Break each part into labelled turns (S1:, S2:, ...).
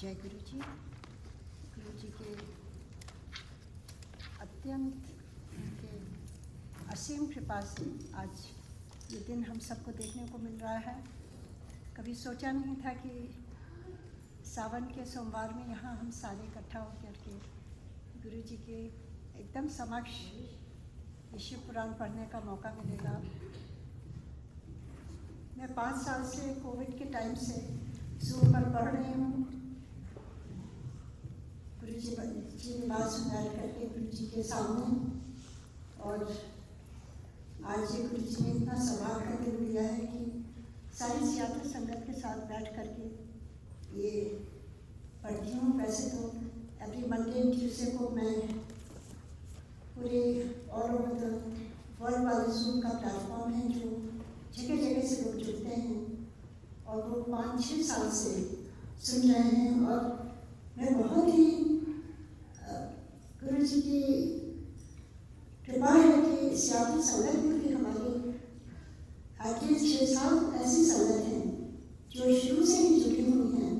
S1: जय गुरु जी के अत्यंत उनके असीम कृपा से आज ये दिन हम सबको देखने को मिल रहा है। कभी सोचा नहीं था कि सावन के सोमवार में यहाँ हम सारे इकट्ठा होकर के गुरु जी के एकदम समक्ष शिव पुराण पढ़ने का मौका मिलेगा। मैं 5 साल से कोविड के टाइम से ज़ूम पर पढ़ रही हूँ। गुरु जी ने बात सुनाई करके गुरु जी के सामने, और आज ये गुरु जी ने इतना सवाल करके दिया है कि सारी सियासत संगत के साथ बैठ करके ये पढ़ती हूँ। वैसे तो एवरी मंडे ट्यूसडे को मैं पूरे ऑल ओवर द वर्ल्ड वाले ज़ूम का प्लेटफॉर्म है जो जगह जगह से लोग जुड़ते हैं और वो 5-6 साल से सुन रहे हैं। और मैं बहुत ही गुरु जी की कृपा है कि सियासी संगत में भी हमारी एटलीस्ट 6 साल ऐसी संगत हैं जो शुरू से ही जुड़ी हुई हैं।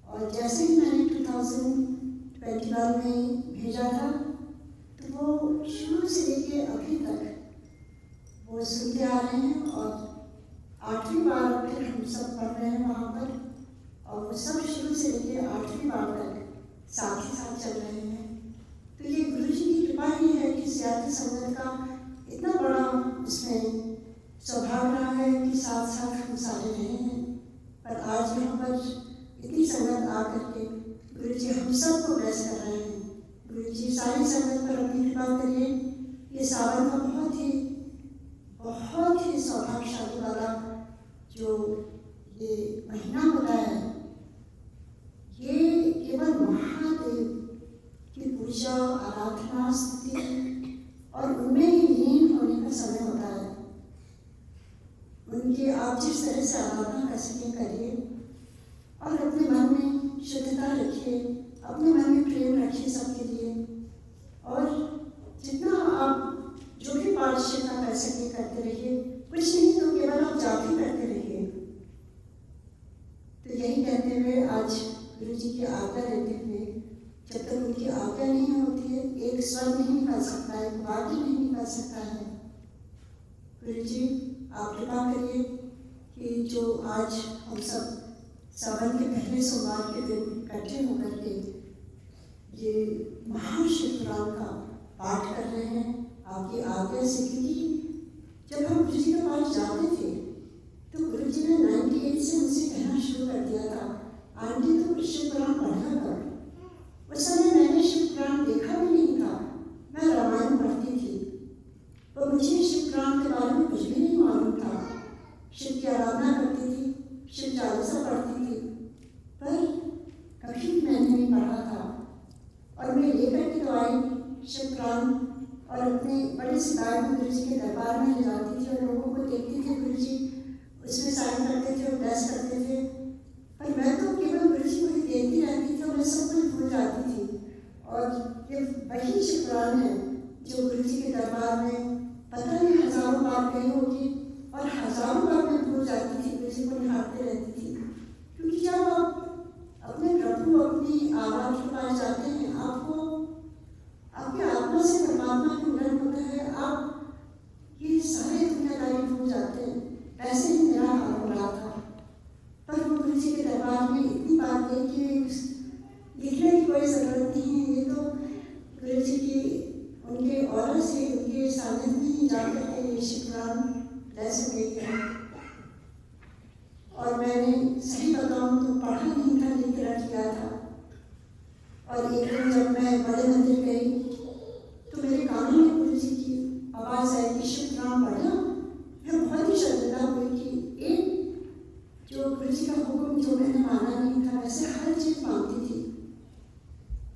S1: और जैसे ही मैंने 2021 में भेजा था तो वो शुरू से लेके अभी तक वो सुनते आ रहे हैं। और 8वीं बार फिर हम सब पढ़ रहे हैं वहाँ पर, और वो सब शुरू से लेके 8वीं बार तक साथ ही साथ चल रहे हैं। तो ये गुरु जी की कृपा ही है कि सियासी संगत का इतना बड़ा इसमें स्वभाव रहा है कि साथ साथ हम सारे रहे हैं। पर आज यहाँ पर इतनी संगत आकर के गुरु जी हम सबको ब्लेस कर रहे हैं। गुरु जी सारी संगत पर अपनी कृपा करिए। ये सावन का बहुत ही सौभाग्यशाली वाला जो ये महीना होता है, ये केवल महादेव की पूजा, आराधना, स्तुति और उनमें ही लीन होने का समय होता है। उनकी आप जिस तरह से आराधना कर सकें करिए, और अपने मन में शुद्धता रखिए, अपने मन में प्रेम रखिए सबके लिए। और जितना आप जो भी पाठ शिव का कर सके करते रहिए, कुछ नहीं तो केवल आप जाप करते रहिए। तो यही कहते हुए आज गुरु जी की आज्ञा लेते हुए, जब तक उनकी आज्ञा नहीं होती है एक स्वर नहीं निकाल सकता है, एक वाक्य नहीं निकाल सकता है। गुरु जी आप कृपा करिए कि जो आज हम सब सावन के पहले सोमवार के दिन इकट्ठे होकर के ये महाशिव पुराण का पाठ कर रहे हैं आपकी आज्ञा से। क्योंकि जब हम गुरु जी के पास जाते थे तो गुरु जी ने 98 से मुझसे कहना शुरू कर दिया था, आंटी तुम शिव पुराण पढ़ा कर। उस समय मैंने शिव पुराण देखा भी नहीं था, मैं रामायण पढ़ती थी, तो मुझे शिव पुराण के बारे में कुछ भी नहीं मालूम था। शिव की आराधना करती थी, शिव चालीसा पढ़ती थी, पर कभी मैंने नहीं पढ़ा था। और मैं लेकर के तो आई शिव पुराण, और अपने बड़े सितार में गुरु जी के दरबार में ले जाती थी और लोगों को देखती थी। गुरु जी उसमें साइन करते थे और ब्लेस करते थे, पर मैं तो केवल गुरु जी को ही देखती रहती थी और मैं सब कुछ भूल जाती थी। और ये वही शिव पुराण है जो गुरु जी के दरबार में पता नहीं हजारों बार गई होगी, और हजारों बार मैं भूल जाती थी, गुरु जी को निहारते रहती थी। क्योंकि जब आप अपने प्रभु अपनी आवाज़ के पास जाते हैं, आपको आपकी आत्मा से परमात्मा की मिलन होता है, आप ये सारे दुनियादारी भूल जाते हैं। ऐसे ही मेरा हाल हो रहा था। पर वो गुरु जी के दरबार में इतनी बात है कि लिखने की कोई ज़रूरत नहीं है। ये तो गुरु जी की उनके और से उनके सानिध्य में ही जाकर के ये शिव पुराण ब्लेस हो गई है। और मैंने सही बताऊँ तो पढ़ा नहीं था, लिख रख किया था। और एक दिन जब मैं बड़े मंदिर गई तो मेरे कानों में गुरु जी की आवाज़ आई कि शिव पुराण पढ़ना। मैं बहुत ही शर्मिंदा हुई कि एक जो गुरु जी का हुक्म जो मैंने माना नहीं था, वैसे हर चीज़ मानती थी।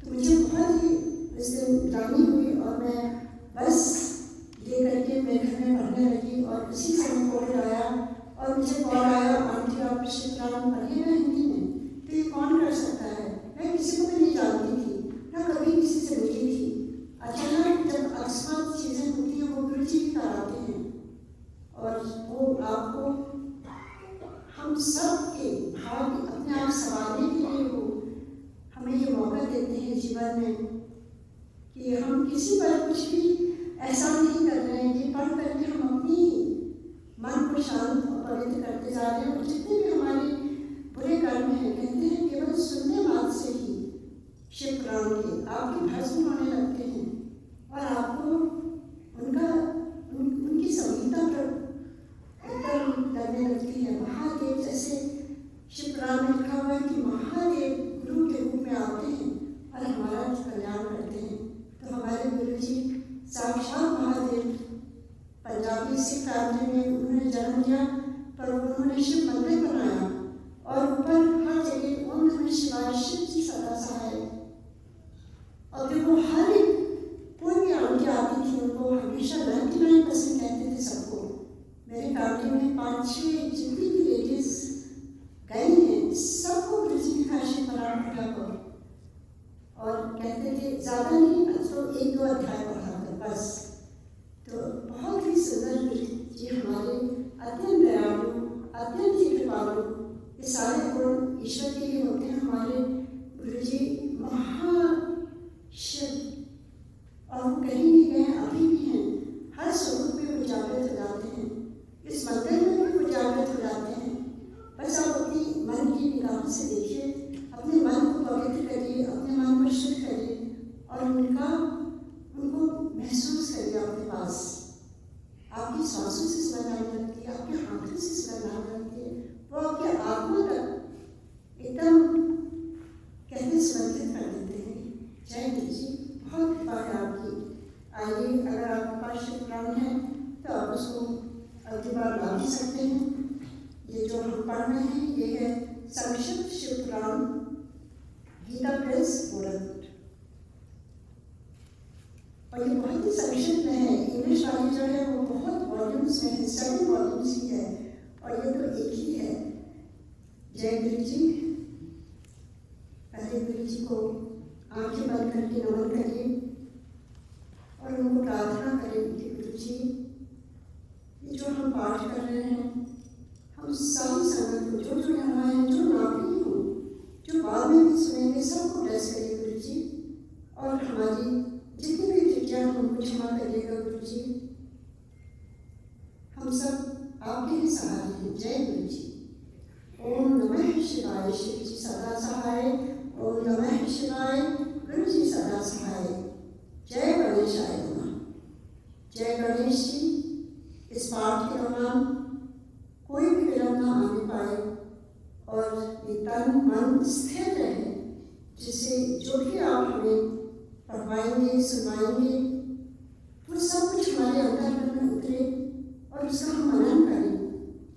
S1: तो मुझे बहुत ही इस दिन ग्लानि हुई और मैं बस ले करके मैं घर में पढ़ने लगी। और उसी समय कोविड आया और मुझे कॉल आया, आंटी आप शिव पुराण पढ़िए ना हिंदी में। तो ये कौन कर सकता है? मैं किसी को भी नहीं जानती थी, ना कभी किसी से मिली थी। अचानक जब अकस्मात चीज़ें होती हैं वो गुरु जी भी कराते हैं, और वो आपको हम सब के भाग्य अपने आप संवारने के लिए वो में कि हम किसी पर कुछ भी ऐसा नहीं कर रहे हैं। ये पढ़ करके हम अपनी मन को शांत और पवित्र करते जा रहे हैं। और जितने भी हमारे बुरे कर्म हैं, कहते हैं केवल सुनने मात्र से ही शिव पुराण के आपके भस्म होने लगते हैं और आपको उनकी संहिता पर एकदम लगने लगती है। महादेव, जैसे शिव पुराण में लिखा हुआ है कि महादेव गुरु के रूप में आते हैं और हमारा कल्याण करते हैं। तो हमारे गुरु जी साक्षात महादेव, पंजाबी सिख राज्य में उन्होंने जन्म लिया, पर उन्होंने शिव मंदिर बनाया और ऊपर हर जगह ओम नमः शिवाय, शिव जी सदा सहाय। और फिर वो हर एक कोई भी आंटी आती थी उनको हमेशा 99% कहते थे सबको। मेरे कांटी में 5-6 जितनी भी लेडीज गई हैं सबको गुरु जी का आशीर्वाद पढ़ा करो, और कहते थे ज़्यादा नहीं तो 1-2 अध्याय पढ़ा कर बस। तो बहुत ही सुंदर गुरु जी हमारे, अत्यंत दयालु, अत्यंत ही कृपालु। ये सारे गुण ईश्वर के लिए होते हैं। हमारे गुरु जी महाशिव, और वो कहीं भी गए, अभी भी हैं, हर स्वरूप में वो जागृत हो जाते हैं। इस मंदिर में भी वो जागृत हो जाते हैं। बस आप अपनी मन की निगाह से देखिए, अपने मन को पवित्र करिए, अपने मन को शुद्ध करिए और उनको महसूस करिए अपने पास। आपकी सांसों से सुगंध आने लगती है, आपके हाथों से सुगंध आने लगती है, वो आपके आत्मा तक एकदम कहते सुगंधित कर देते हैं। जय गुरु जी, बहुत कृपा है आपकी। आइए, अगर आपके पास शिव पुराण है तो आप उसको अगली बार ला भी सकते हैं। ये जो हम पढ़ रहे हैं ये है संक्षिप्त शिव पुराण, गीता प्रेस, गोरखपुर। और ये बहुत ही संक्षिप्त में है। इंग्लिश वाली जो है वो बहुत वॉल्यूम्स में है, 7 वॉल्यूम्स ही है, और ये तो एक ही है। जय गुरु जी। पहले गुरु जी को आंखें बंद करके नमन करिए और उनको प्रार्थना करें कि गुरु जी, ये जो हम पाठ कर रहे हैं, हम सारी संगत को, जो यहाँ है, जो ना भी हो, जो बाद में भी सुनेंगे, सबको ब्लेस करिए गुरु जी। और हमारी जितनी भी त्रुटियां हैं उनको क्षमा करिएगा गुरु जी। हम सब आपके ही सहारे हैं। जय गुरु जी। ओम नमः शिवाय, शिव जी सदा सहाय। ओम नमः शिवाय, गुरु जी सदा सहाय। जय गणेशाय नमः। जय गणेश जी। इस पाठ के दौरान कोई भी विलंब न आने पाए और ये तन मन स्थिर रहे, जिससे जो भी आप हमें पढ़वाएंगे, सुनाएंगे, वो सब कुछ हमारे अंदर में उतरे और उसका हम मनन करें।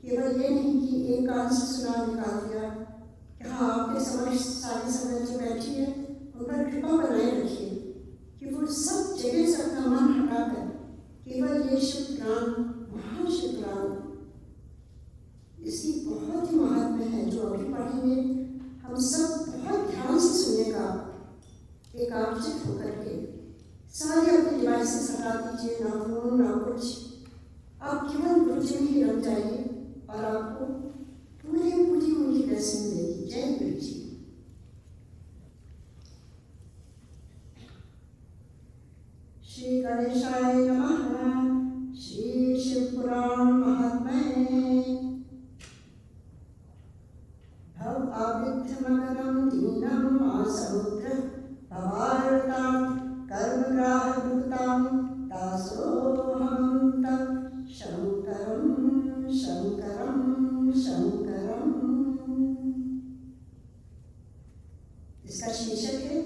S1: केवल ये नहीं कि एक कान से सुना निकाल दिया, कि हाँ आपके समझ सारी संगत जो बैठी है उन पर कृपा बनाए रखिए कि वो सब जगह से अपना मन हटाकर केवल ये शिव पुराण, महाशिव पुराण, इसकी बहुत ही महत्व है जो अभी पढ़ेंगे। हम सब बहुत ध्यान से सुनिएगा, एकाग्रचित होकर के। सारे अपने डिवाइसेस हटा दीजिए, ना फोन ना कुछ, आप केवल गुरु जी में ही रम जाइए और आपको पूरी उनकी ब्लेसिंग मिलेगी। जय गुरु जी। श्री गणेशाय नमः। श्री शिव पुराण महात्म्य। भव आविध्यमगरं दीनं आसमुद्र भवार्तां कर्मग्राहभूतां दासोऽहं तं शंकरं शंकरं शंकरं। इसका शीर्षक है,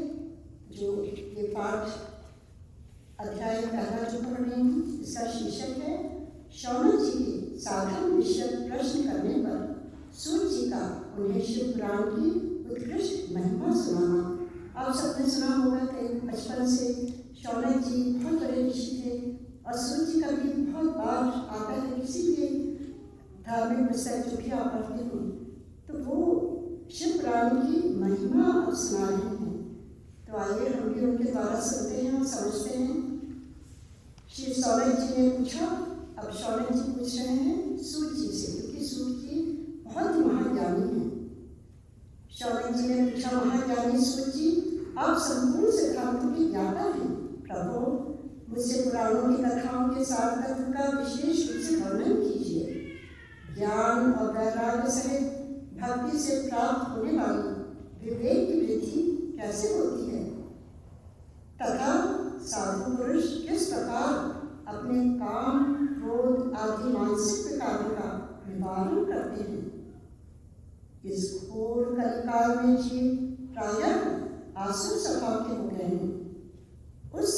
S1: जो ये पाठ अध्याय पहला जो पढ़ रही हूँ, इसका शीर्षक है शौनक जी के साधन विषय प्रश्न करने पर सूर्य जी का उन्हें शिव पुराण की उत्कृष्ट महिमा सुनाना। आप सबने सुना होगा कि बचपन से शौनक जी बहुत बड़े ऋषि थे और सूर्य जी का भी बहुत बार आता है किसी भी धार्मिक पुस्तक जो भी आप पढ़ते हो, तो वो शिव पुराण की महिमा अब सुना रहे हैं। तो आइए हम भी उनके द्वारा सुनते हैं और समझते हैं। श्री शौनक जी ने पूछा, अब शौनक जी पूछ रहे हैं सूर्य जी से, क्योंकि सूर्य जी बहुत ही महाज्ञानी हैं। शौनक जी ने पूछा, महाज्ञानी सूर्य जी, आप संपूर्ण सिद्धांतों के ज्ञाता हैं। प्रभु, मुझसे पुराणों की कथाओं के सार तत्व का विशेष रूप से वर्णन कीजिए। ज्ञान और वैराग्य सहित भक्ति से प्राप्त होने वाली विवेक की वृद्धि कैसे होती है तथा साधु पुरुष किस प्रकार अपने काम, क्रोध आदि मानसिक विकारों का निवारण करते हैं। इस घोर कलिकाल में जीव प्रायः आसुर स्वभाव के हो गए हैं। उस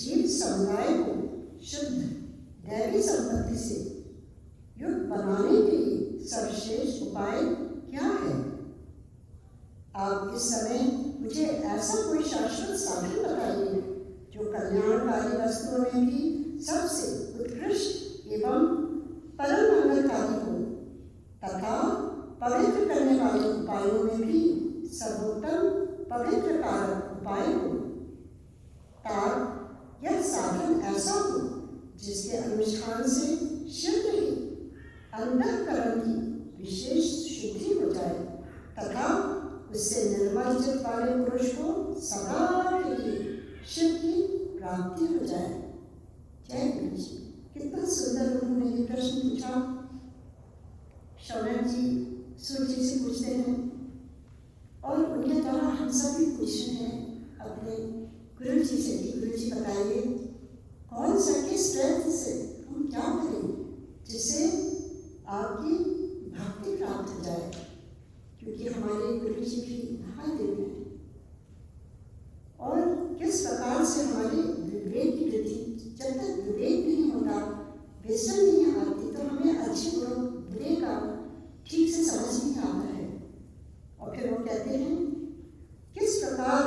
S1: जीव समुदाय को शुद्ध दैवी संपत्ति से युक्त बनाने के लिए सर्वश्रेष्ठ उपाय क्या है? आप इस समय मुझे ऐसा कोई शाश्वत साधन बताइए जो कल्याणकारी वस्तुओं में भी सबसे उत्कृष्ट एवं परम मंगलकारी हो तथा पवित्र करने वाले उपायों में भी सर्वोत्तम पवित्र कारक उपाय हो। तार यह साधन ऐसा हो जिसके अनुष्ठान से शीघ्र ही अंतःकरण की विशेष शुद्धि हो जाए तथा उससे निर्मल चित्त वाले पुरुष को सदा के लिए शिव की प्राप्ति हो जाए। जय गुरु जी। कितना सुंदर उन्होंने ये प्रश्न पूछा। शौनक जी सूर्य जी से पूछते हैं और उनके द्वारा हम सब भी पूछ रहे हैं अपने गुरु जी से कि गुरु जी बताइए कौन सा किस प्रयत्न से हम क्या करें जिससे आपकी भक्ति प्राप्त हो जाए, क्योंकि हमारे गुरु जी भी महादेव हैं। और किस प्रकार से हमारे विवेक की वृद्धि, जब तक विवेक नहीं होता, विजन नहीं आती, तो हमें अच्छे बुरे का ठीक से समझ नहीं आता है। और फिर वो कहते हैं किस प्रकार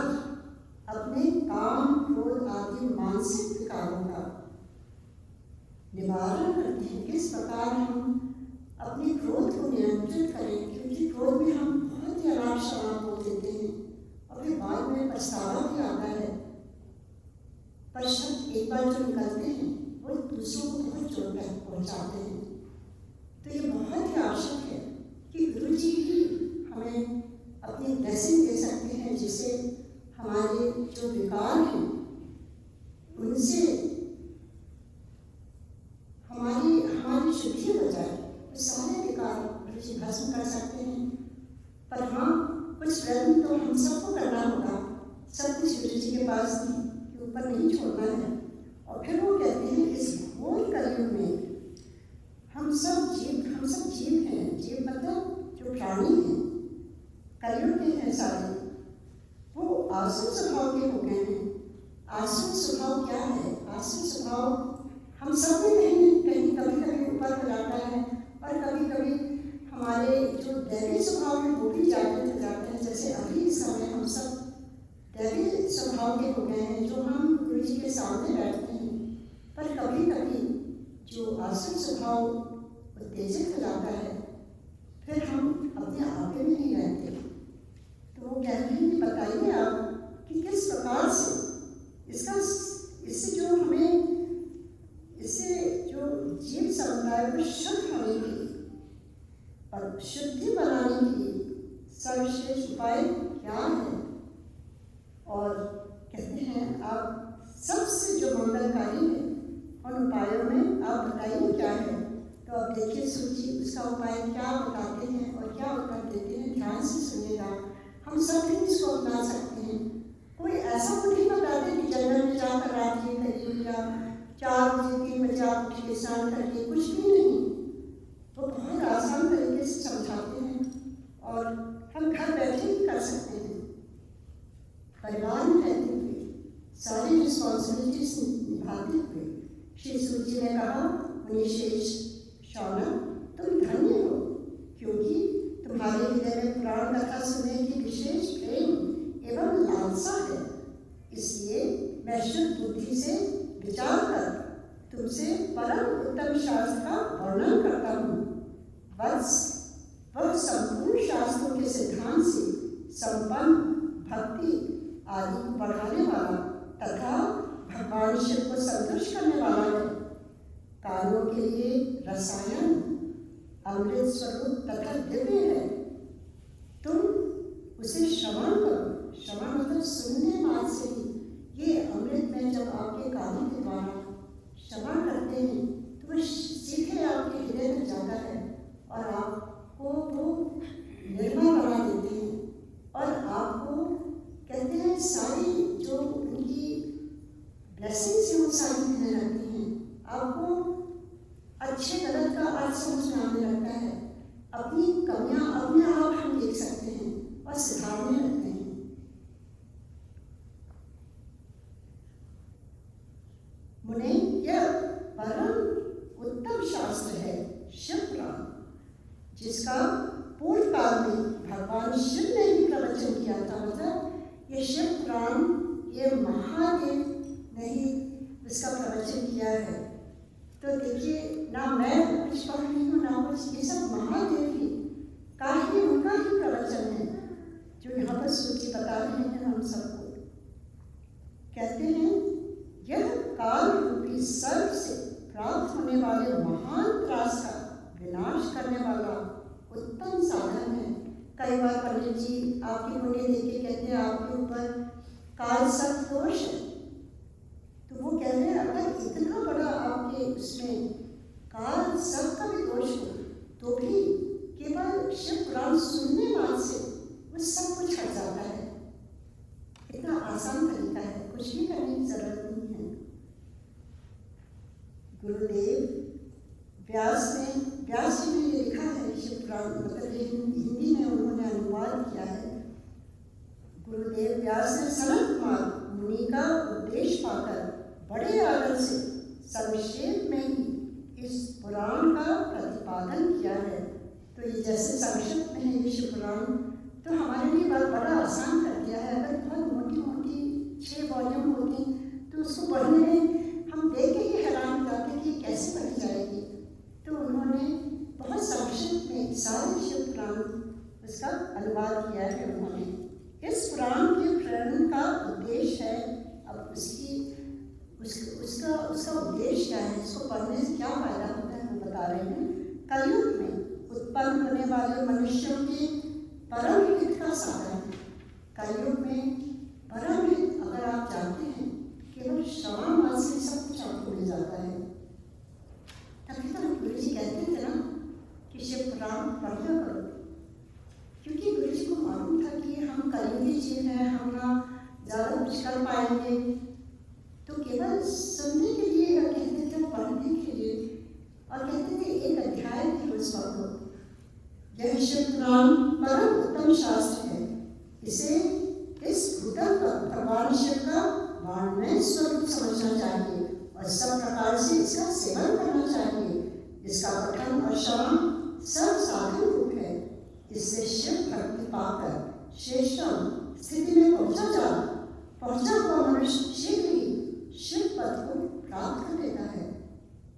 S1: अपने काम, क्रोध आदि मानसिक विकारों का निवारण करते हैं, किस प्रकार हम अपने क्रोध को नियंत्रित करें, क्योंकि क्रोध में हम बहुत ही अनाप शनाप बोल देते हैं और फिर बाद में पछतावा भी आता है। पर शब्द एक बार जो निकलते हैं वो दूसरों को बहुत चोट पहुँचाते हैं। तो ये बहुत ही आवश्यक है कि गुरु जी ही हमें अपनी ब्लेसिंग दे सकते हैं जिससे हमारे जो विकार हैं उनसे हमारी शुद्धि हो जाए। तो सारे विकार गुरु जी भस्म कर सकते हैं। पर हाँ, कुछ प्रयत्न तो हम सबको करना होगा, सब कुछ गुरु जी के पास के ऊपर नहीं छोड़ना है। और फिर वो कहते हैं इस घोर कलयुग में हम सब जीव हैं। जीव मतलब जो प्राणी हैं, कलयुग के हैं सारे, वो आसुर स्वभाव के हो गए हैं। आसुर स्वभाव क्या है? आसुर स्वभाव हम सब में कहीं कभी ऊपर हो जाता है और कभी कभी हमारे जो दैवी स्वभाव है वो भी जागृत हो जाते हैं। जैसे अभी इस समय हम सब दैवी स्वभाव के हो गए हैं जो हम गुरु जी के सामने बैठते हैं, पर कभी कभी जो आसुर स्वभाव उत्तेजित हो जाता है, फिर हम अपने आप में नहीं रहते। तो वो कहते हैं कि बताइए आप कि किस प्रकार से इससे जो जीव समुदाय को शुद्ध होने के लिए और शुद्धि बनाने के लिए सर्वश्रेष्ठ उपाय क्या है। और कहते हैं आप सबसे जो मंगलकारी है उन उपायों में आप बताइए क्या है। तो आप देखिए सूची उसका उपाय क्या बताते हैं और क्या उत्तर देते हैं, ध्यान से सुनिएगा। हम सब भी इसको अपना सकते हैं। कोई ऐसा कुछ नहीं बताते कि जंगल में जाकर रात ये करिए या 4 बजे 3 बजे आप उठ के स्नान करिए, कुछ भी नहीं। वो बहुत आसान तरीके से समझाते हैं और हम घर बैठे ही कर सकते हैं। परिवार में रहते हुए सारी रिस्पॉन्सिबिलिटीज निभाते हुए श्री सूर्य जी ने कहा, मुनिशेष शौनक, तुम धन्य हो क्योंकि तुम्हारे हृदय में पुराण कथा सुनने की विशेष प्रेम एवं लालसा है। इसलिए मैं शुद्ध बुद्धि से विचार कर तुमसे परम उत्तम शास्त्र का वर्णन करता हूँ। बस वह संपूर्ण शास्त्रों के सिद्धांत से संपन्न भक्ति आदि को बढ़ाने वाला तथा भगवान शिव को संतुष्ट करने वाला है। कानों के लिए रसायन अमृत स्वरूप तथा दिव्य है। तुम उसे श्रवण करो। श्रवण मतलब सुनने मात्र से ही। ये अमृत में जब आपके कानों के द्वारा श्रवण करते हैं तो वह सीधे आपके हृदय तक जाता है और आपको वो निर्मल बना देते हैं और आपको कहते हैं सारी जो उनकी ब्लेसिंग्स हैं वो सारी मिलने लगती हैं। आपको अच्छे गलत का अर्थ समझ में आने लगता है। अपनी कमियां अपने आप हम देख सकते हैं और सुधारने लगते हैं। मुने यह परम उत्तम शास्त्र है शिव पुराण, जिसका पूर्व काल में भगवान शिव ने ही प्रवचन किया था। मतलब ये शिव पुराण ये महादेव ने ही इसका प्रवचन किया है। तो देखिए, ना मैं कुछ पढ़ रही हूँ ना कुछ, ये सब महादेव ही का ही उनका ही प्रवचन है जो यहाँ पर सूची बता रहे हैं हम सबको। कहते हैं यह काल रूपी सर्व से प्राप्त होने वाले महान त्रास का विनाश करने वाला उत्तम साधन है। कई बार पंडित जी आपकी पुण्य देके कहते हैं आपके ऊपर काल सब दोष है, तो वो कह रहे हैं अगर इतना बड़ा आपके उसमें काल सब का भी दोष हो तो भी केवल शिव पुराण सुनने मात्र से वो सब कुछ हट जाता है। इतना आसान तरीका है, कुछ भी करने की जरूरत नहीं है। गुरुदेव व्यास जी ने ये लिखा है शिव पुराण, मतलब ये हिंदी में उन्होंने अनुवाद किया है। गुरुदेव व्यास ने सनत कुमार मुनि का उपदेश पाकर बड़े आदर से संक्षेप में ही इस पुराण का प्रतिपादन किया है। तो ये जैसे संक्षिप्त में है ये शिव पुराण, तो हमारे लिए बड़ा आसान कर दिया है। अगर बहुत मोटी मोटी 6 वॉल्यूम होती तो उसको पढ़ने में हम देख के ही हैरान हो जाते कि कैसे पढ़ी जाएगी। तो उन्होंने बहुत संक्षिप्त में सारे शिव पुराण उसका अनुवाद किया है उन्होंने। इस पुराण के प्रेरण का उद्देश्य है, अब उसका उद्देश्य क्या है, इसको पढ़ने से क्या फायदा होता है वो बता रहे हैं। कलयुग में उत्पन्न होने वाले मनुष्यों के परम हित का साधन है। कलयुग में परम हित अगर आप जानते हैं, केवल श्रवण मात्र से सब कुछ आपको मिल जाता है। तभी तो गुरु जी कहते थे ना कि शिव पुराण पढ़ना करो, क्योंकि गुरु जी को मालूम था कि हम कलयुगी जीव हैं, हम ना ज़्यादा कुछ कर पाएंगे, तो केवल सुनने के लिए कहते थे, पढ़ने के लिए, और कहते थे एक अध्याय भी रोज पढ़ो। यह शिव पुराण परम उत्तम शास्त्र है। इसे इस भूतल पर भगवान शिव का वाणमय स्वरूप समझना चाहिए और सब प्रकार से इसका सेवन करना चाहिए। इसका पठन और श्रवण सब साधन रूप है। इससे शिव भक्ति पाकर श्रेष्ठतम स्थिति में पहुंचा हुआ मनुष्य शीघ्र ही शिव पद को प्राप्त कर लेता है।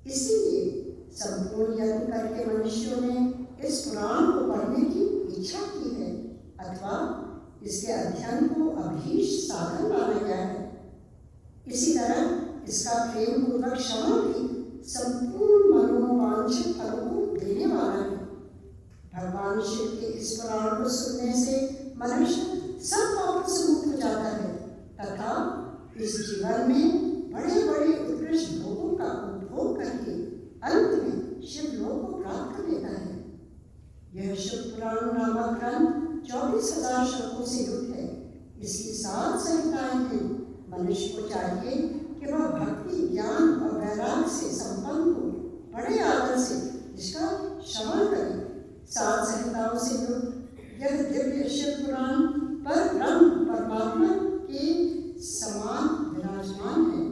S1: इसीलिए संपूर्ण यत्न करके मनुष्यों ने इस पुराण को पढ़ने की इच्छा की है, अथवा इसके अध्ययन को अभीष्ट साधन माना गया है। इसी तरह इसका प्रेम पूर्वक श्रवण भी संपूर्ण मनोवांछित फलों को देने वाला है। भगवान शिव के इस पुराण को सुनने से मनुष्य सब पापों से मुक्त हो जाता है तथा इस जीवन में बड़े बड़े उत्कृष्ट भोगों का उपभोग करके अंत में शिव लोक को प्राप्त कर लेता है। यह शिव पुराण नामक ग्रंथ 24,000 श्लोकों से युक्त है। इसकी 7 संहिताएं हैं। मनुष्य को चाहिए कि वह भक्ति, ज्ञान और वैराग्य से संपन्न हो, बड़े आदर से इसका श्रवण करे। 7 संहिताओं से युक्त यह दिव्य शिव पुराण पर ब्रह्म परमात्मा के समान विराजमान है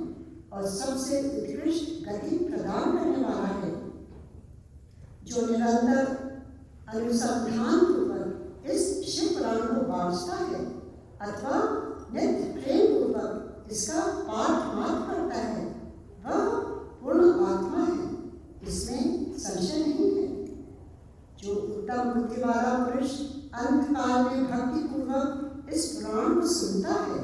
S1: और सबसे उत्कृष्ट गति प्रदान करने वाला है। जो निरंतर अनुसंधान पूर्वक इस शिव पुराण को वाचता है अथवा नित्य प्रेम पूर्वक इसका पाठ मात्र करता है, वह पूर्ण आत्मा है, इसमें संशय नहीं है। जो उत्तम बुद्धि वाला पुरुष अंत काल में भक्ति पूर्वक इस पुराण को सुनता है,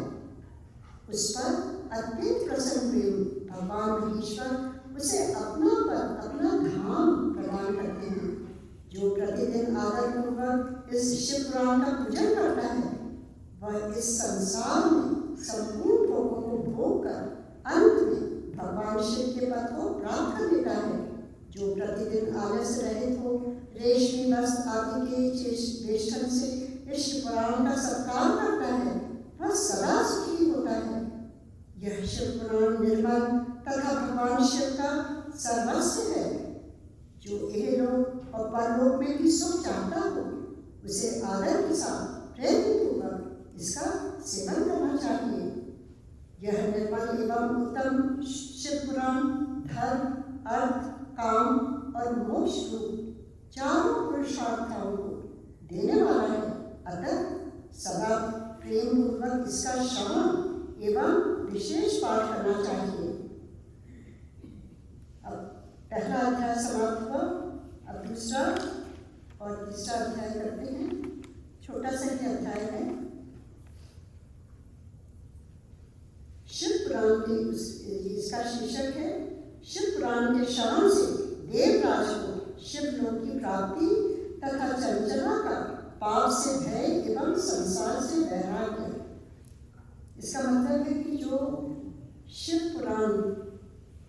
S1: उस पर अत्यंत प्रसन्न हुए भगवान महेश्वर उसे अपना पद, अपना धाम प्रदान करते हैं। जो प्रतिदिन आदर पूर्वक इस शिव पुराण का पूजन करता है, वह वह इस संसार में संपूर्ण भोगों को भोग कर अंत में भगवान शिव के पद को प्राप्त कर लेता है। जो प्रतिदिन आलस्य रहित हो, रेशमी वस्त्र आदि के वेष्टन से इस शिव पुराण का सत्कार करता है, वह सदा सुखी होता है। यह शिव पुराण निर्मल तथा भगवान शिव का सर्वस्व है। जो इहलोक और परलोक में भी सुख चाहता हो, उसे आदर के साथ प्रेम पूर्वक इसका सेवन करना चाहिए। यह निर्मल एवं उत्तम शिव पुराण धर्म, अर्थ, काम और मोक्ष रूप चारों पुरुषार्थों को देने वाला है। अतः सदा प्रेम पूर्वक इसका श्रवण एवं विशेष पाठ करना चाहिए। अब पहला अध्याय समाप्त हुआ, अब दूसरा और तीसरा अध्याय करते हैं। छोटा सा ही अध्याय है। शिव पुराण के इसका शीर्षक है शिव पुराण के श्रवण से देवराज को शिवलोक की प्राप्ति तथा चंचला का पाप से भय एवं संसार से वैराग्य। इसका मतलब है कि जो शिव पुराण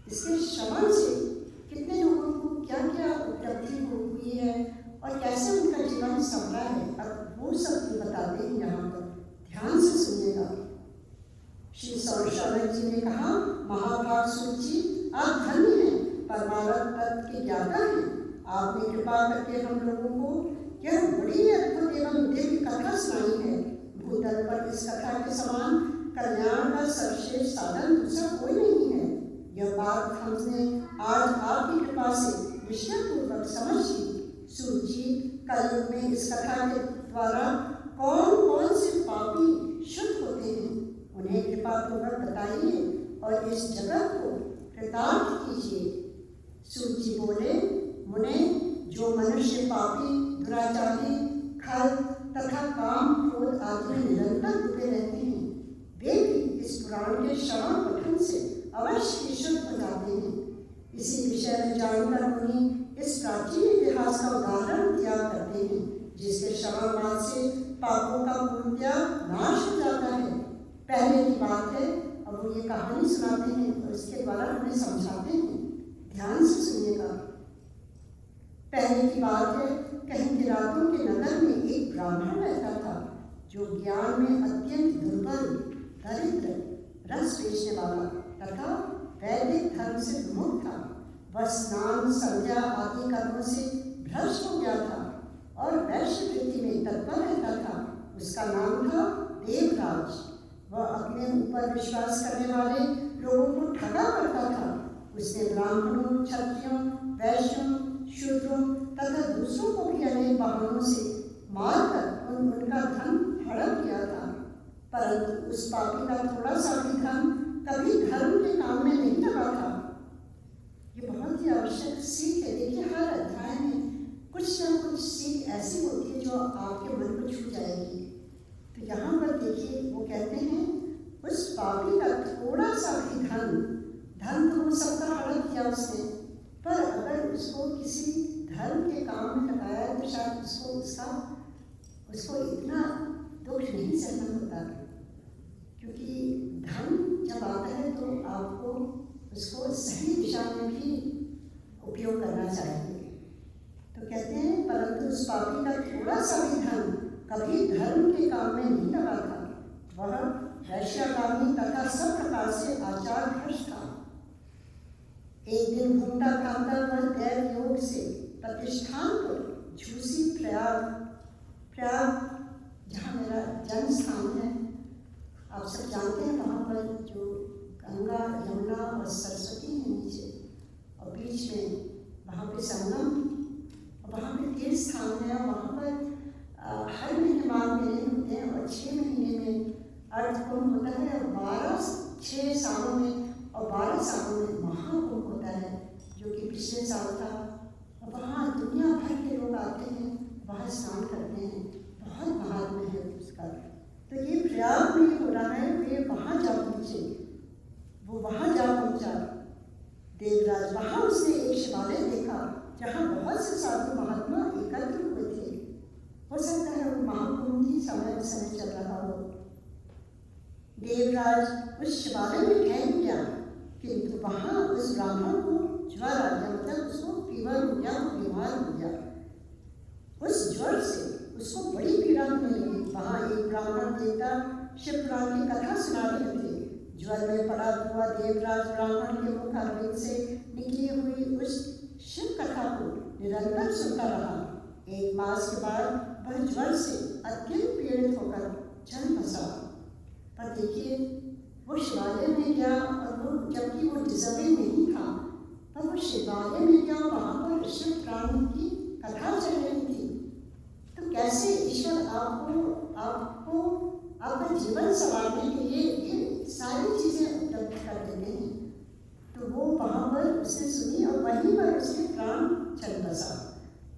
S1: इसके श्रवण से कितने लोगों को क्या क्या उपलब्धि हुई है और कैसे उनका जीवन संभला है, अब वो सब बताते हैं। यहाँ पर ध्यान से सुनिएगा। श्री सौरशानक जी ने कहा, महाभाग सूची आप धन्य हैं, परमार्थ तत्व के ज्ञाता हैं। आपने कृपा करके हम लोगों को यह बड़ी अद्भुत एवं दिव्य कथा सुनाई है। भूतल पर इस कथा के समान कल्याण का सर्वश्रेष्ठ साधन दूसरा कोई नहीं है। यह बात हमने आज आपकी कृपा से निश्चय पूर्वक समझ ली। सूर्य जी, कलयुग में इस कथा के द्वारा कौन कौन से पापी शुद्ध होते हैं, उन्हें कृपा पूर्वक बताइए और इस जगत को कृतार्थ कीजिए। सूर्य जी बोले, मुने, जो मनुष्य पापी, दुराचारी, खल तथा काम, क्रोध आदि में निरंतर डूबे रहते हैं, वे भी इस पुराण के श्रवण पठन से अवश्य शुद्ध हो जाते हैं। इसी विषय में जानकर मुनि इस प्राचीन इतिहास का उदाहरण दिया करते हैं, जिसके श्रवण मात्र से पापों का पूर्णतया नाश हो जाता है। पहले की बात है, अब वो ये कहानी सुनाते हैं और इसके द्वारा हमें समझाते हैं। ध्यान से सुनिएगा। पहले की बात है, कहीं किरातों के नगर में एक ब्राह्मण रहता था, जो ज्ञान में अत्यंत दुर्बल, दरिद्र, रस बेचने वाला तथा वैदिक धर्म से विमुख था। वह स्नान, संध्या आदि कर्मों से भ्रष्ट हो गया था और वैश्यवृत्ति में तत्पर रहता था। उसका नाम था देवराज। वह अपने ऊपर विश्वास करने वाले लोगों को ठगा करता था। उसने ब्राह्मणों, क्षत्रियों, वैश्यों, शूद्रों तथा दूसरों को भी अनेक बहानों से मारकर उनका धन हड़प लिया था। परंतु उस पापी का थोड़ा सा भी धन कभी धर्म के काम में नहीं लगा था। ये बहुत ही आवश्यक सीख है। देखिए, हर अध्याय में कुछ न कुछ सीख ऐसी होती है जो आपके मन को छू जाएगी। तो यहाँ पर देखिए, वो कहते हैं, उस पापी का थोड़ा सा भी धन तो हो सकता हड़प किया उसने, पर अगर उसको किसी धर्म के काम में लगाया तो शायद उसको इतना दुख नहीं सहना होता, क्योंकि धन जब आता है तो आपको उसको सही दिशा में भी उपयोग करना चाहिए। तो कहते हैं, परंतु उस पापी का थोड़ा सा भी धन कभी धर्म के काम में नहीं लगा था। वह वैश्यागामी तथा सब प्रकार से आचार भ्रष्ट था। एक दिन घूमता घामता वह दैव योग से प्रतिष्ठान पर झूसी प्रयाग जहाँ मेरा जन्म स्थान है, आप सब जानते हैं, वहाँ पर जो गंगा, यमुना और सरस्वती है नीचे, और बीच में वहाँ पे संगम, और वहाँ पे तीर्थ स्थान है। वहाँ पर हर महीने माघ मेले होते हैं और 6 महीने में अर्धकुंभ होता है, और 6 सालों में और 12 सालों में महाकुंभ होता है, जो कि पिछले साल था। और वहाँ दुनिया भर के लोग आते हैं, वहाँ स्नान करते हैं, बहुत महात्म्य है उसका। तो ये प्रयाग में हो रहा है, वे वहाँ जा पहुँचे, वो वहाँ जा पहुँचा देवराज। वहाँ उसने एक शिवालय देखा जहाँ बहुत से साधु महात्मा एकत्र हुए थे। हो सकता है वो महाकुंभ ही समय चल रहा हो, देवराज उस शिवालय में ठहर गया, किंतु वहाँ उस ब्राह्मण को ज्वर आ गया, मतलब उसको फीवर हो गया, वो बीमार हो गया। उस ज्वर से उसको बड़ी पीड़ा होने लगी। वहाँ एक ब्राह्मण देवता शिव पुराण की कथा सुना रहे थे। ज्वर में पड़ा हुआ देवराज ब्राह्मण के मुख अरविंद से निकली हुई उस शिव कथा को निरंतर सुनता रहा। 1 मास के बाद वह ज्वर से अत्यंत पीड़ित होकर चल बसा। पर देखिए, वो शिवालय में गया और वो, जबकि वो डिजर्विंग नहीं था, पर वो शिवालय में गया, वहाँ पर शिव पुराण की कथा चल रही थी। तो कैसे ईश्वर आपको आपका जीवन संवारने के लिए ये सारी चीज़ें उपलब्ध कर देते हैं। तो वो वहाँ पर उसने सुनी और वहीं पर उसके प्राण चल बसा।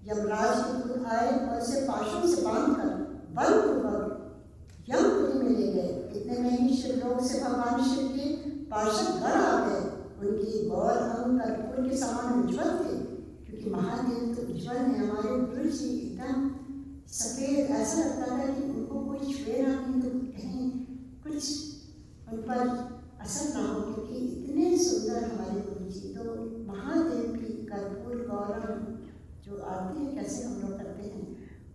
S1: यमराज के दूत आए और उसे पाशों से बांधकर बलपूर्वक यमपुरी में ले गए। इतने में ही शिवलोक से भगवान शिव के पार्षद गण आ गए। उनकी गौर अंग कर्पूर के समान उज्ज्वल थे, क्योंकि महादेव तो उज्ज्वल है। हमारे गुरु जी एकदम सफ़ेद, ऐसा लगता था कि उनको कोई छुए ना, नहीं तो कहीं कुछ उन पर असर ना हो, क्योंकि इतने सुंदर हमारे गुरु जी। तो महादेव की कर्पूर गौरम जो आरती है, कैसे हम लोग करते हैं,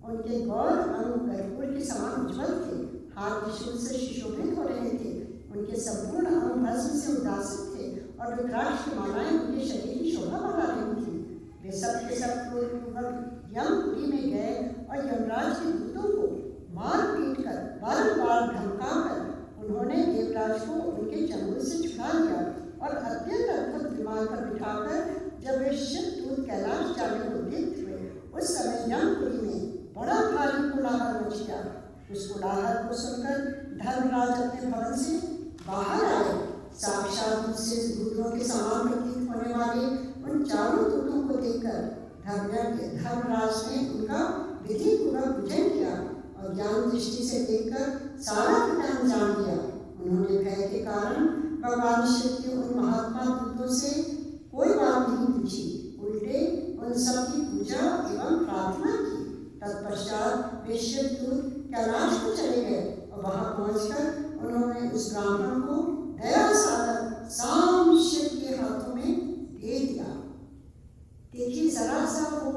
S1: उनके गौर अंग कर्पूर के समान उज्ज्वल थे। हाथ त्रिशूल से सुशोभित हो रहे थे। उनके संपूर्ण अंग भस्म से उदासित थे और रुद्राक्ष की मालाएं उनके शरीर की शोभा बढ़ा रही थी। वे सब के सब पूर्वक यमपुरी में गए और यमराज के दूतों को मार पीट कर बार-बार धमका कर उन्होंने देवराज को उनके चंगुल से छुड़ा लिया और अत्यंत अद्भुत विमान पर बिठाकर जब वे शिव दूत कैलाश जाने को उद्युक्त हुए, उस समय यमपुरी में बड़ा भारी कोलाहल मच गया। उस कोलाहल को सुनकर धर्मराज अपने भवन से बाहर आए। साक्षात दूसरे दूतों के समान प्रतीत होने वाले उन चारों दूतों को देखकर धर्मराज ने उनका विधिपूर्वक पूजन किया और ज्ञान दृष्टि से देखकर सारा विधान जान लिया। उन्होंने भय के कारण भगवान शिव के उन महात्मा दूतों से कोई बात नहीं पूछी, उल्टे उन सब की पूजा एवं प्रार्थना की। तत्पश्चात वे शिव दूत कैलाश को चले गए और वहां पहुंचकर उन्होंने उस ब्राह्मण को दया सागर साम शिव के हाथों में दे दिया। देखिए, जरा सा वो,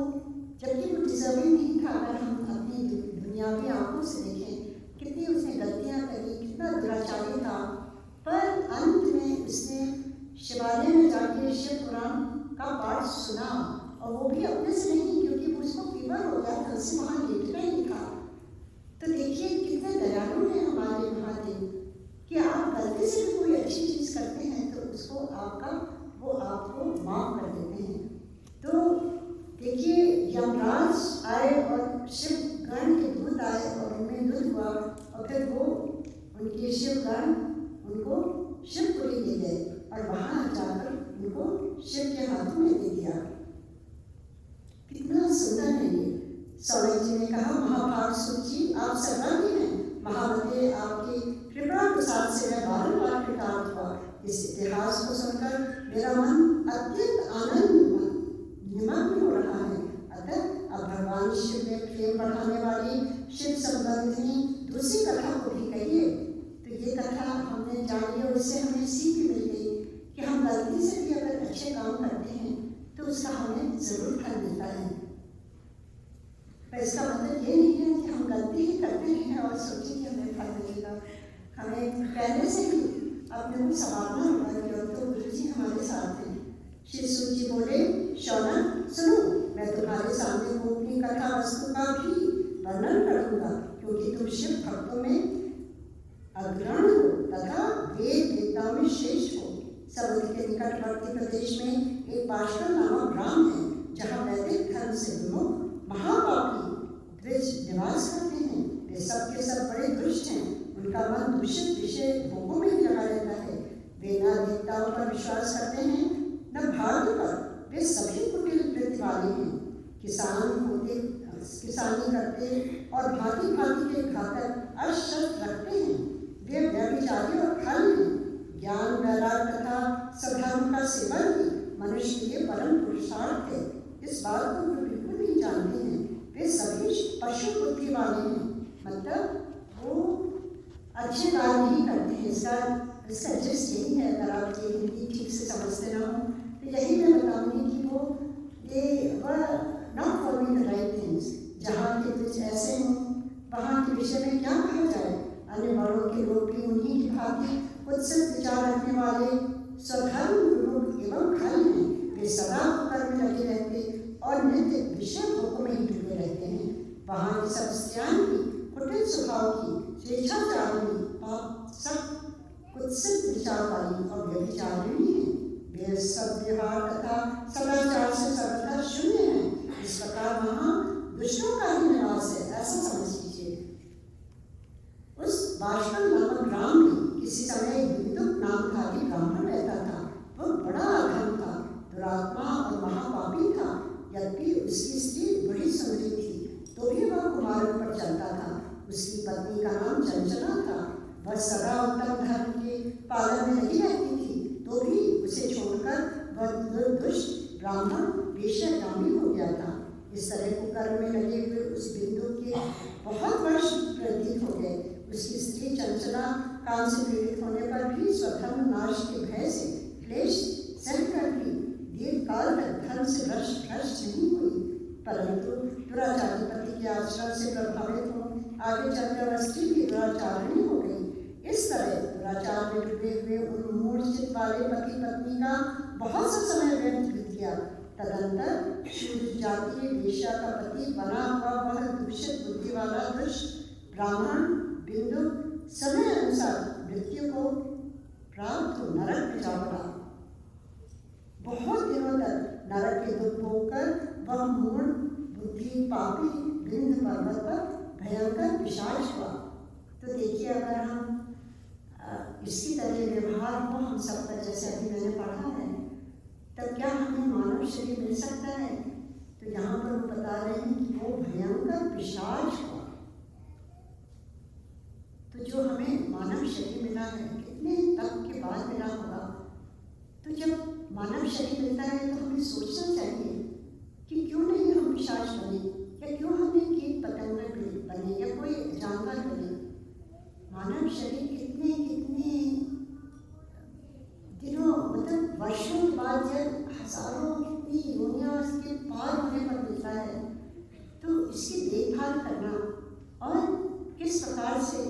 S1: जबकि वो डिजर्विंग नहीं था, अगर हम अपनी दुनियावी आंखों से देखें, कितनी उसने गलतियां करी, कितना दुराचारी था, पर अंत में उसने शिवालय में जाके शिव पुराण का पाठ सुना, और वो भी अपने से नहीं, क्योंकि उसको फीवर हो गया था, उसे वहाँ लेटना ही था। तो देखिए कितने दयालु हैं हमारे महादेव, कि आप गलती से भी कोई अच्छी चीज़ करते हैं तो उसको वो आपको माफ कर देते हैं। तो देखिए, यमराज आए और शिव गण के दूत आए और उनमें युद्ध हुआ, और फिर वो उनके शिव गण उनको शिवपुरी ले गए और वहाँ जाकर उनको शिव के हाथों में दे दिया। कितना सुंदर है ये। स्वामी जी ने कहा, महाभाग सूची आप सर्वज्ञ हैं, महावते आपकी कृपा प्रसाद से मैं बार-बार कृतार्थ हुआ। इस इतिहास को सुनकर मेरा मन अत्यंत आनंद निमग्न हो रहा है। अतः अब भगवान शिव में प्रेम बढ़ाने वाली शिव संबंधी दूसरी कथा को भी कहिए। तो ये कथा हमने जानी और इससे हमें सीख मिल गई कि हम गलती से भी अगर अच्छे काम करते हैं तो उसका हमें जरूर फल मिलता है। पर इसका मतलब ये नहीं है कि हम गलती ही करते हैं और सोचें कि हमें फल मिलेगा। हमें पहले से ही अपने को संभालना होगा कि अब तो गुरु जी हमारे साथ हैं। श्री सूत जी बोले, शौनक सुनो, मैं तुम्हारे सामने गोपनीय कथा वस्तु का भी वर्णन करूंगा, क्योंकि तुम शिव भक्तों में अग्रणी हो तथा वेद वेदताओं में श्रेष्ठ हो। समुद्र के निकटवर्ती प्रदेश में एक पाशकर नामक ग्राम है, जहाँ वैदिक धर्म से विमुख महापापी द्विज निवास करते हैं। वे सब के सब बड़े दुष्ट हैं। उनका मन दूषित विषय भोगों में लगा रहता है। वे न देवताओं पर विश्वास करते हैं न भाग्य पर। वे सभी कुटिल वृत्ति वाले हैं। किसानी करते और भांति भांति के घातक अशस्त्र रखते हैं। वे व्यभिचारी और खल हैं। ज्ञान वैराग तथा सधर्म का सेवन ही मनुष्य के लिए परम पुरुषार्थ है। इस बात को वे बिल्कुल नहीं जानते हैं। वे सभी पशु बुद्धि वाले हैं, मतलब वो अच्छे कार्य नहीं करते हैं। इसका जस्ट यही है, अगर आप ये हिंदी ठीक से समझते ना हो तो यही मैं बताऊँगी कि वो not following the right things. जहाँ के कुछ ऐसे हों वहाँ के विषय में क्या कहा जाए, अन्य वर्णों के लोग भी उन्हीं की भांति उत्सुक विचार रखने वाले स्वधर्म लोग एवं खाली हैं। वे सदा कर्म में लगे रहते और नित्य विषय भोगों में ही डूबे रहते हैं। वहाँ की सब स्त्रियाँ भी कुटिल स्वभाव की, स्वेच्छाचारिणी और सब कुत्सित विचार वाली और व्यभिचारिणी हैं। वे सब व्यवहार तथा सदाचार से सर्वथा शून्य हैं। इस प्रकार वहाँ दुष्टों का ही निवास है, ऐसा समझ लीजिए। उस बाष्कल नामक ग्राम में किसी समय बिंदुक नामधारी ब्राह्मण रहता था। वह बड़ा अधम था, दुरात्मा और महापापी था। यद्यपि उसकी स्त्री बड़ी सुंदरी थी तो भी वह कुमारों पर चलता था। उसकी पत्नी का नाम चंचला था। वह सदा उत्तम धर्म के पालन में लगी रहती थी तो भी उसे छोड़कर वह दुष्ट ब्राह्मण वेश्यागामी हो गया था। इस तरह कुकर्म में लगे हुए उस बिंदु के बहुत वर्ष व्यतीत हो गए। उसकी स्त्री चंचला काम से पीड़ित होने पर भी स्वधर्म नाश के भय से क्लेश सहकर भी दीर्घ काल तक धर्म से भ्रष्ट नहीं हुई, परंतु दुराचारी पति के आचरण से प्रभावित हो आगे चलकर वह स्त्री भी दुराचारिणी हो गई। इस तरह दुराचार में डूबे हुए उन मूढ़ चित्त वाले पति पत्नी का बहुत सा समय व्यर्थ बीत गया। तदंतर शूद्र जाति वेश्या का पति बना हुआ वह दूषित बुद्धि वाला दुष्ट ब्राह्मण बिंदु समय अनुसार मृत्यु को प्राप्त नरक में जा पड़ा। बहुत दिनों तक नरक के दुख भोगकर वह मूढ़ बुद्धि पापी बिंद पर्वत पर भयंकर विशाल हुआ। तो देखिए, अगर हम इसकी तरह व्यवहार हो हम सबका, जैसे अभी मैंने पढ़ा है, तब क्या हमें मानव शरीर मिल सकता है? तो यहाँ पर वो बता रहे हैं कि वो भयंकर विशाल हुआ। तो जो हमें मानव शरीर मिला है कितने तप के बाद मिला होगा। तो जब मानव शरीर मिलता है तो हमें सोचना चाहिए कि क्यों नहीं हम विशाल बने, या क्यों हमें कीट पतंग बने या कोई जानवर बने। मानव शरीर कितने दिनों मतलब वर्षों के बाद जब हजारों कितनी योनियां उसके पार होने पर मिलता है, तो इसकी देखभाल करना और किस प्रकार से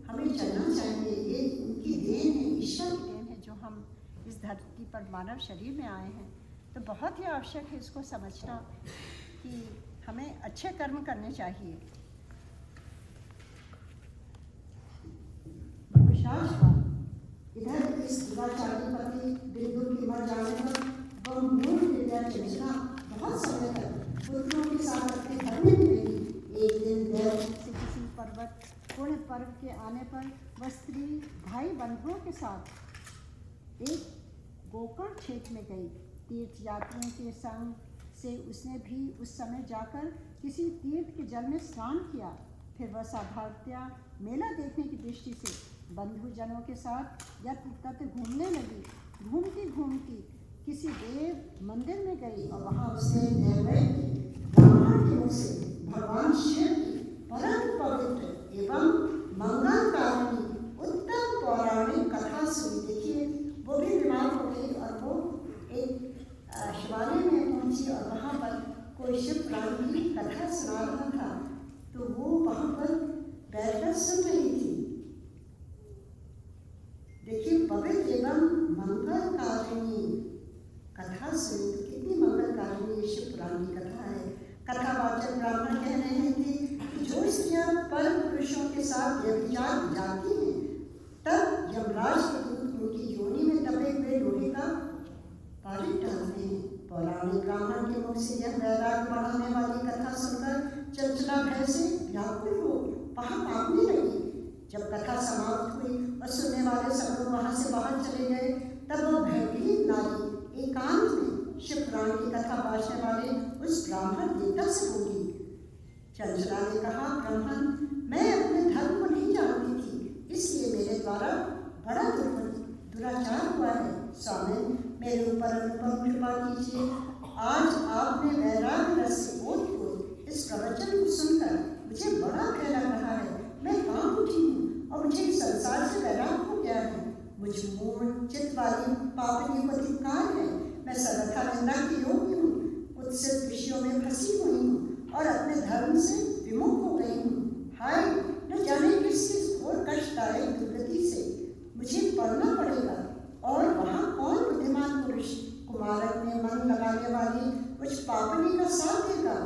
S1: हमें चलना चाहिए, ये उनकी देन है, ईश्वर की देन है जो हम इस धरती पर मानव शरीर में आए हैं। तो बहुत ही आवश्यक है इसको समझना कि हमें अच्छे कर्म करने चाहिए। इधर इस दुराचारी पति बिंदु के मर जाने पर वह मूढ़ विद्या चंचला बहुत समय तक पुत्रों के साथ अपने घर में रही। एक दिन देव से किसी पर्वत पुण्य पर्व के आने पर वह स्त्री भाई बंधुओं के साथ एक गोकर्ण क्षेत्र में गई। तीर्थ यात्रियों के संग से उसने भी उस समय जाकर किसी तीर्थ के जल में स्नान किया। फिर वह साधारणतया मेला देखने की दृष्टि से बंधुजनों के साथ यत्र तत्र घूमने लगी। घूमती किसी देव मंदिर में गई और वहाँ उसने ब्राह्मण के मुख से भगवान शिव की परम पवित्र एवं मंगलकारिणी उत्तम पौराणिक कथा सुनी। देखिए, वो भी बीमार हो गई और वो एक शिवालय में पहुंची और वहाँ पर कोई शिव पुराण की कथा सुना रहा था। तो वो वहाँ पर बैठकर सुन रही थी। देखिए, पवित्र एवं मंगलकारिणी कथा सुनी, तो कितनी मंगलकारिणी शिव पुराण की कथा है। कथावाचक ब्राह्मण कह रहे थे कि जो स्त्रियां परम पुरुषों के साथ व्यभिचार जाती हैं, तब यमराज के दूत उनकी योनि में दबे हुए लोहे का पारिक डालते हैं। पौराणिक ब्राह्मण के मुख से यह वैराग्य बढ़ाने वाली कथा सुनकर चंचला भय से व्याकुल हो वहाँ भागने लगी। जब कथा समाप्त हुई और सुनने वाले सब लोग वहाँ से बाहर चले गए, तब वह भयभीत नारी एकांत में शिव पुराण की कथा बांटने वाले उस ब्राह्मण देवता से बोली। चंचला ने कहा, ब्राह्मण, मैं अपने धर्म को नहीं जानती थी, इसलिए मेरे द्वारा बड़ा दुराचार हुआ है। स्वामी, मेरे ऊपर अनुपम कृपा कीजिए। आज आपने वैराग्य रस से ओत इस प्रवचन को सुनकर मुझे बड़ा भय लग रहा है। मैं कांप उठी हूँ और मुझे इस संसार से वैराग हो गया है। मुझ मूढ़ चित्त वाली पापनी को धिक्कार है। मैं सर्वथा निंदा की योग्य हूँ, उत्सित विषयों में फंसी हुई हूँ और अपने धर्म से विमुख हो गई हूँ। हाय, न जाने किस घोर कष्टदायक दुर्गति से मुझे पढ़ना पड़ेगा, और वहाँ कौन बुद्धिमान पुरुष कुमारक में मन लगाने वाली कुछ पापनी का साथ देगा।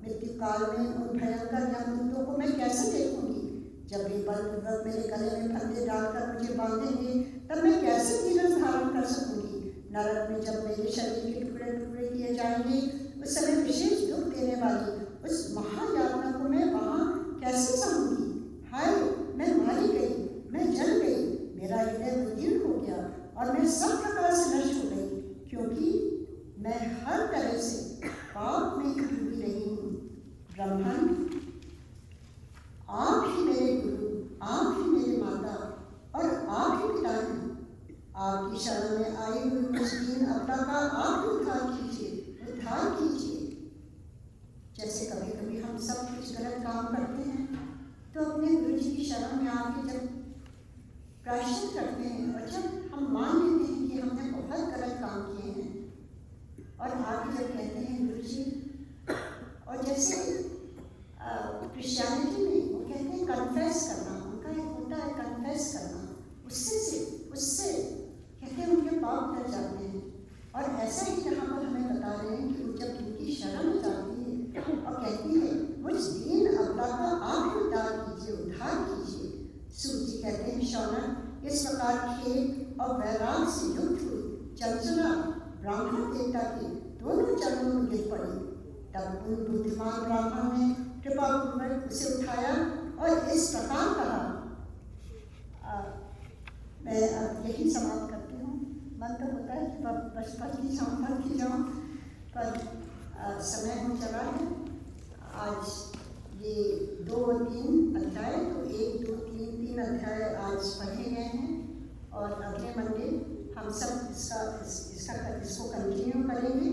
S1: मृत्यु काल में उन भयंकर यमदूतों को मैं कैसे देखूंगी। जब वे बलपूर्वक मेरे गले में फंदे डालकर मुझे बांधेंगे, तब मैं कैसे धीरज धारण कर सकूंगी। नरक में जब मेरे शरीर के टुकड़े टुकड़े किए जाएंगे, उस समय विशेष दुख देने वाली उस महायातना को मैं वहाँ कैसे सहूंगी। हाय, मैं मारी गई, मैं जल गई, मेरा हृदय विदीर्ण हो गया और मैं सब प्रकार से नष्ट हो गई, क्योंकि मैं हर तरह से पाप में डूबी रही हूँ। ब्रह्मन, आप ही मेरे गुरु, आप ही मेरे माता और आप ही पिता हैं। आपकी शरण में आई हुई उस दीन अबला का आप उद्धार कीजिए, उद्धार कीजिए। जैसे कभी कभी हम सब कुछ गलत काम करते हैं तो अपने गुरु जी की शरण में आके जब प्रायश्चित करते हैं और जब हम मान लेते हैं कि हमने बहुत गलत काम किए हैं और आगे जब कहते हैं गुरु जी, और जैसे क्रिश्चियनिटी में वो कहते हैं कन्फेस करना, उनका एक होता है कन्फेस करना, उससे कहते हैं उनके पाप कर जाते हैं। और ऐसा ही यहाँ पर हमें बता रहे हैं कि वो जब उनकी शरण जाती है और कहती है मुझ दीन अबला का आप उद्धार कीजिए, उद्धार कीजिए। सूत जी कहते हैं शौनक इस प्रकार खेद और वैराग से युक्त हुई चंचला ब्राह्मण देवता के दोनों चरणों में गिर पड़ी। तब उन बुद्धिमान ब्राह्मण ने कृपापूर्वक उसे उठाया और इस प्रकार कहा। मैं अब यही समाप्त करती हूँ। मन तो होता है कि बस पढ़ की जाऊँ, पर समय हो चला है। आज ये 2-3 अध्याय, तो 1-2-3 अध्याय आज पढ़े गए हैं और अगले मंडे हम सब इसको कंटिन्यू करेंगे।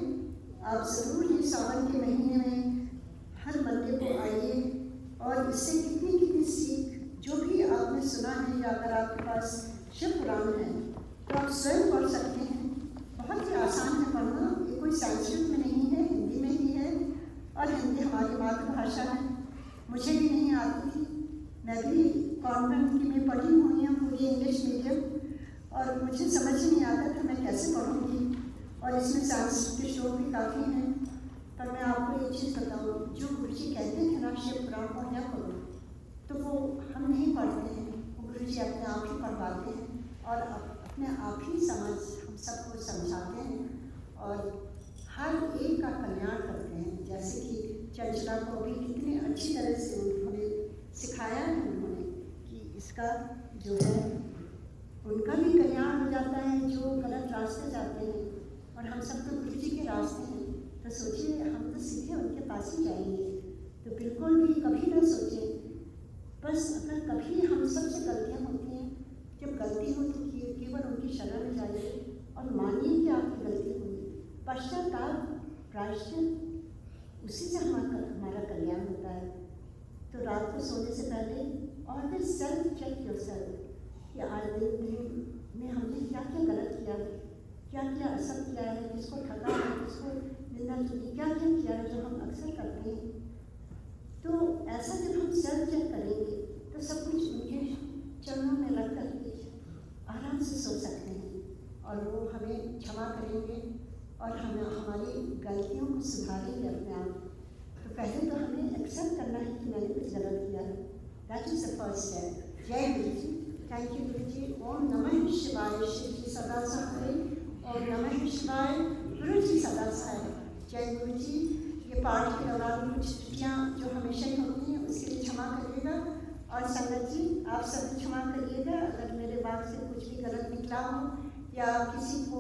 S1: आप ज़रूर ही सावन के महीने में हर मंडे को आइए और इससे कितनी सीख जो भी आपने सुना है, या अगर आपके पास शिव पुराण है तो आप स्वयं पढ़ सकते हैं। बहुत ही आसान है पढ़ना, ये कोई संस्कृत में नहीं है, हिंदी में ही है और हिंदी हमारी मातृभाषा है। मुझे भी नहीं आती थी, मैं भी कॉन्वेंट में पढ़ी हुई हूँ, पूरी इंग्लिश मीडियम, और मुझे समझ नहीं आता था मैं कैसे पढ़ूँगी। और इसमें संस्कृत के श्लोक भी काफ़ी हैं। पर मैं आपको एक चीज़ बताऊँ, जो गुरु जी कहते थे ना शिव पुराण पढ़ा करो, तो वो हम नहीं पढ़ते हैं, वो गुरु जी अपने आप ही पढ़वाते हैं और अपने आप ही हम सबको समझाते हैं और हर एक का कल्याण करते हैं। जैसे कि चंचला को भी कितनी अच्छी तरह से उन्होंने सिखाया है उन्होंने कि इसका जो है उनका भी कल्याण हो जाता है जो गलत रास्ते जाते हैं, और हम सब तो गुरु जी के रास्ते हैं। तो सोचिए हम तो सीधे उनके पास ही जाएंगे। तो बिल्कुल भी कभी ना सोचें, बस अगर कभी हम सबसे गलतियाँ होती हैं, जब गलती हो तो केवल उनकी शरण में जाइए और मानिए कि आपकी गलती हुई। पश्चाताप प्रायश्चित उसी से हमारा कल्याण होता है। तो रात को सोने से पहले ऑलवेज सेल्फ चेक योरसेल्फ कि आज दिन में हमने क्या क्या गलत किया, क्या क्या असर किया है, किसको ठगा है, किसको निंदा की, क्या क्या किया है जो हम अक्सर करते हैं। तो ऐसा जब हम सेल्फ चेक करेंगे तो सब कुछ उनके चरणों में रख करके आराम से सो सकते हैं और वो हमें क्षमा करेंगे और हमें हमारी गलतियों को सुधारेंगे अपने आप। तो पहले तो हमें एक्सेप्ट करना है कि मैंने कुछ गलत किया है। That is the first step. जय गुरु जी। थैंक यू गुरु जी। ओम नमः शिवाय। शिव जी सदा सहाय। ओम नमः शिवाय। गुरु जी सदा सहाय। जय गुरु जी। ये पाठ के दौरान कुछ त्रुटियाँ जो हमेशा ही होती हैं उसके लिए क्षमा करिएगा, और संगत जी आप सब क्षमा करिएगा अगर मेरे बात से कुछ भी गलत निकला हो या किसी को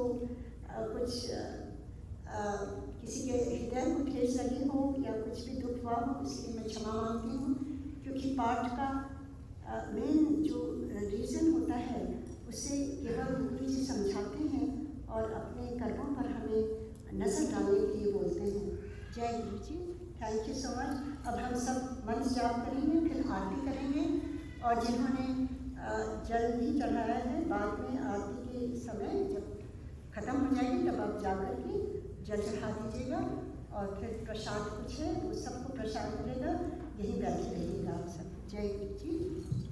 S1: किसी के हृदय को ठेस लगी हो या कुछ भी दुख हुआ हो, इसलिए मैं क्षमा मांगती हूँ। क्योंकि पाठ का मेन जो रीज़न होता है उसे केवल गुरु जी समझाते हैं और अपने कर्मों पर हमें नजर डालने के लिए बोलते हैं। जय गुरु जी। Thank you so much. अब हम सब मंत्र जाप करेंगे, फिर आरती करेंगे, और जिन्होंने जल भी चढ़ाया है। बाद में आरती के समय जब खत्म हो जाएगी तब आप जाकर के जल चढ़ा दीजिएगा और फिर प्रसाद कुछ है वो सबको प्रसाद मिलेगा, यहीं बैठे रहिएगा आप सब। जय गुरु जी।